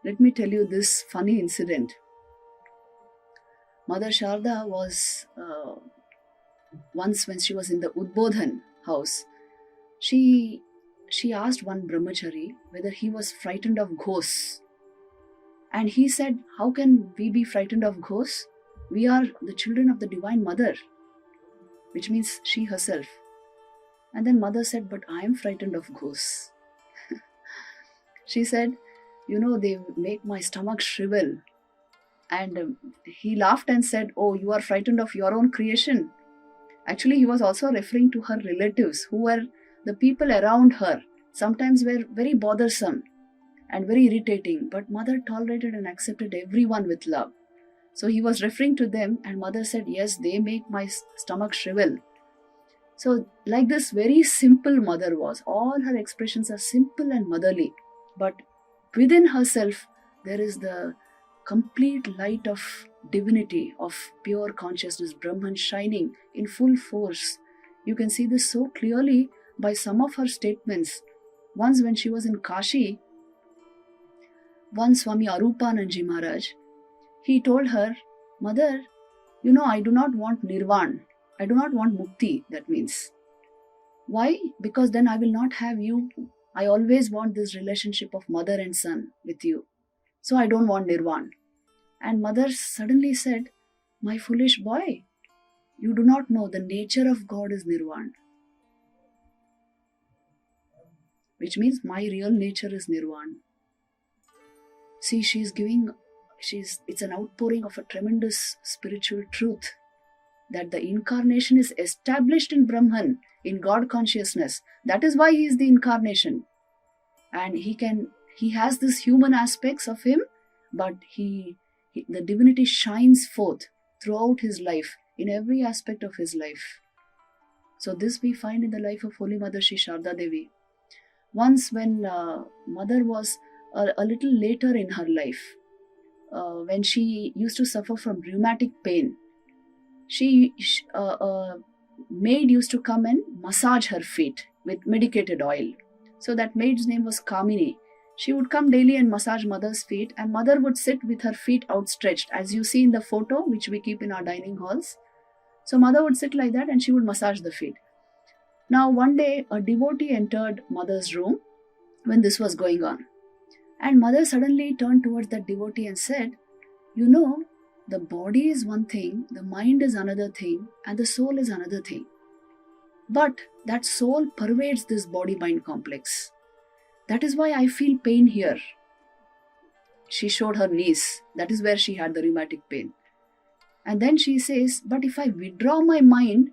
Let me tell you this funny incident. Mother Sharda was once when she was in the Udbodhan house, she asked one brahmachari whether he was frightened of ghosts. And he said, how can we be frightened of ghosts? We are the children of the Divine Mother, which means she herself. And then mother said, but I am frightened of ghosts. She said, they make my stomach shrivel. And he laughed and said, oh, you are frightened of your own creation. Actually, he was also referring to her relatives, who were the people around her. Sometimes were very bothersome and very irritating, but mother tolerated and accepted everyone with love. So he was referring to them, and mother said, yes, they make my stomach shrivel. So like this very simple mother was. All her expressions are simple and motherly, but within herself there is the complete light of divinity, of pure consciousness, Brahman shining in full force. You can see this so clearly by some of her statements. Once when she was in Kashi, one Swami Arupananji Maharaj, he told her, Mother, I do not want nirvan. I do not want mukti, that means. Why? Because then I will not have you. I always want this relationship of mother and son with you. So I don't want nirvan. And mother suddenly said, my foolish boy, you do not know the nature of God is nirvan. Which means my real nature is nirvan. See, it's an outpouring of a tremendous spiritual truth, that the incarnation is established in Brahman, in God consciousness. That is why he is the incarnation. And he has these human aspects of him, but the divinity shines forth throughout his life, in every aspect of his life. So this we find in the life of Holy Mother Shri Sarada Devi. Once when mother was a little later in her life, when she used to suffer from rheumatic pain, maid used to come and massage her feet with medicated oil. So that maid's name was Kamini. She would come daily and massage mother's feet, and mother would sit with her feet outstretched, as you see in the photo which we keep in our dining halls. So mother would sit like that and she would massage the feet. Now one day a devotee entered mother's room when this was going on, and mother suddenly turned towards that devotee and said, the body is one thing, the mind is another thing, and the soul is another thing. But that soul pervades this body-mind complex. That is why I feel pain here. She showed her knees. That is where she had the rheumatic pain. And then she says, but if I withdraw my mind,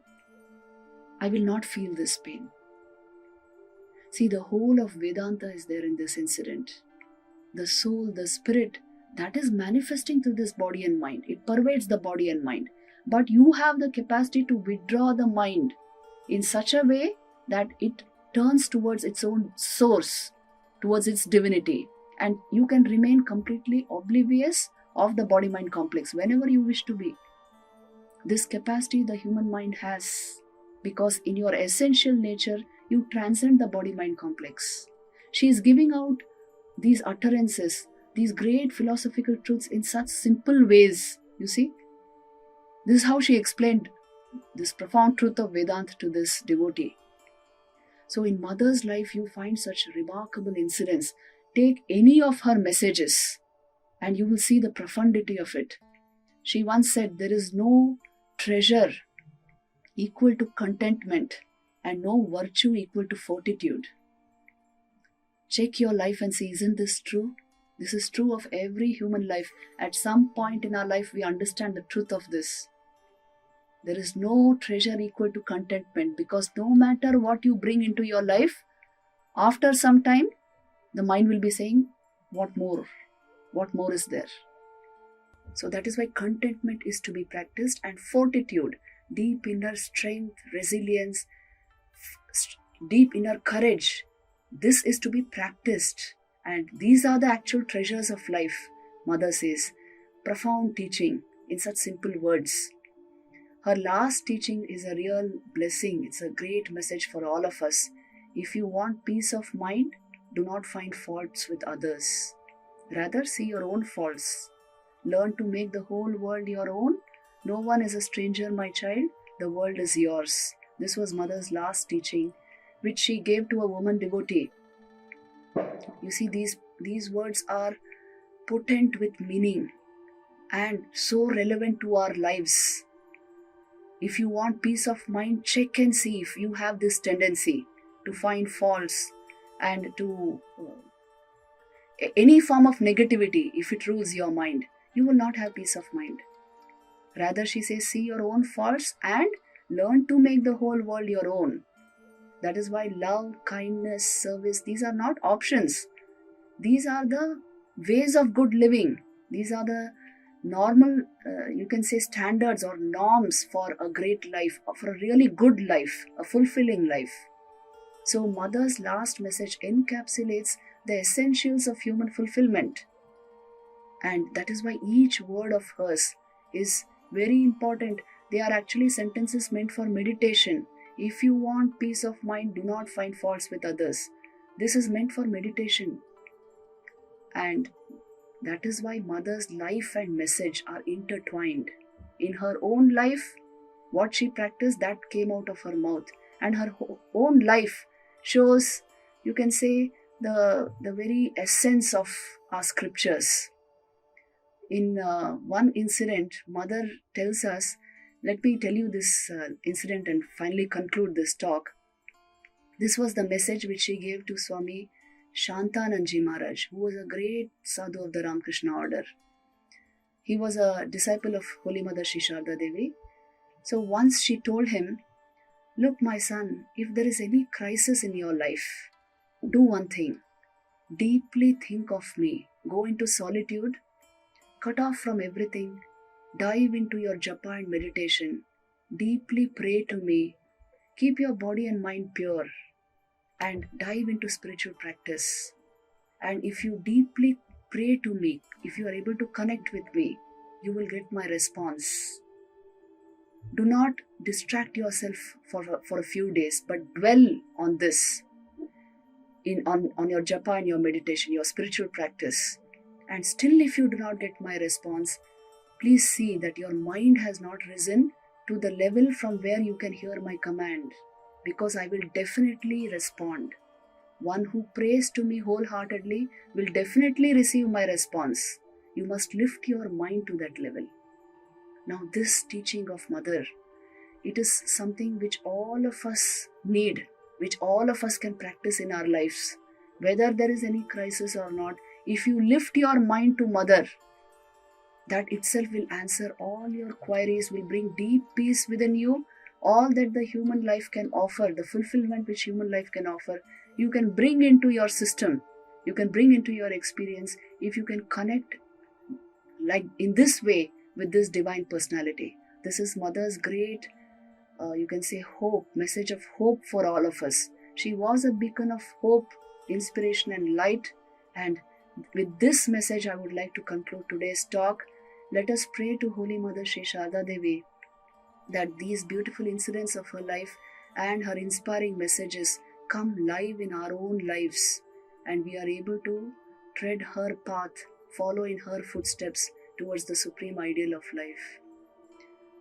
I will not feel this pain. See, the whole of Vedanta is there in this incident. The soul, the spirit, that is manifesting through this body and mind. It pervades the body and mind. But you have the capacity to withdraw the mind in such a way that it turns towards its own source, towards its divinity. And you can remain completely oblivious of the body-mind complex whenever you wish to be. This capacity the human mind has, because in your essential nature, you transcend the body-mind complex. She is giving out these utterances, these great philosophical truths in such simple ways, you see. This is how she explained this profound truth of Vedanta to this devotee. So in mother's life, you find such remarkable incidents. Take any of her messages and you will see the profundity of it. She once said, there is no treasure equal to contentment and no virtue equal to fortitude. Check your life and see, isn't this true? This is true of every human life. At some point in our life, we understand the truth of this. There is no treasure equal to contentment, because no matter what you bring into your life, after some time, the mind will be saying, what more? What more is there? So that is why contentment is to be practiced, and fortitude, deep inner strength, resilience, deep inner courage, this is to be practiced. And these are the actual treasures of life, Mother says. Profound teaching in such simple words. Her last teaching is a real blessing. It's a great message for all of us. If you want peace of mind, do not find faults with others. Rather, see your own faults. Learn to make the whole world your own. No one is a stranger, my child. The world is yours. This was Mother's last teaching, which she gave to a woman devotee. You see, these words are potent with meaning and so relevant to our lives. If you want peace of mind, check and see if you have this tendency to find faults and to any form of negativity. If it rules your mind, you will not have peace of mind. Rather, she says, see your own faults and learn to make the whole world your own. That is why love, kindness, service, these are not options. These are the ways of good living. These are the normal, you can say, standards or norms for a great life, for a really good life, a fulfilling life. So Mother's last message encapsulates the essentials of human fulfillment. And that is why each word of hers is very important. They are actually sentences meant for meditation. If you want peace of mind, do not find faults with others. This is meant for meditation. And that is why Mother's life and message are intertwined. In her own life, what she practiced, that came out of her mouth. And her own life shows, you can say, the very essence of our scriptures. In one incident, Mother tells us, let me tell you this incident and finally conclude this talk. This was the message which she gave to Swami Shantananji Maharaj, who was a great sadhu of the Ramakrishna order. He was a disciple of Holy Mother Sri Sarada Devi. So once she told him, look, my son, if there is any crisis in your life, do one thing. Deeply think of me. Go into solitude. Cut off from everything. Dive into your japa and meditation. Deeply pray to me. Keep your body and mind pure. And dive into spiritual practice. And if you deeply pray to me, if you are able to connect with me, you will get my response. Do not distract yourself for a few days, but dwell on this, on your japa and your meditation, your spiritual practice. And still if you do not get my response, please see that your mind has not risen to the level from where you can hear my command, because I will definitely respond. One who prays to me wholeheartedly will definitely receive my response. You must lift your mind to that level. Now this teaching of Mother, it is something which all of us need, which all of us can practice in our lives. Whether there is any crisis or not, if you lift your mind to Mother, that itself will answer all your queries, will bring deep peace within you. All that the human life can offer, the fulfillment which human life can offer, you can bring into your system, you can bring into your experience if you can connect like in this way with this divine personality. This is Mother's great, you can say, hope, message of hope for all of us. She was a beacon of hope, inspiration and light. And with this message, I would like to conclude today's talk. Let us pray to Holy Mother Sri Sarada Devi that these beautiful incidents of her life and her inspiring messages come live in our own lives, and we are able to tread her path, follow in her footsteps towards the supreme ideal of life.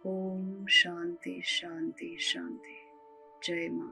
Om Shanti Shanti Shanti. Jai Ma.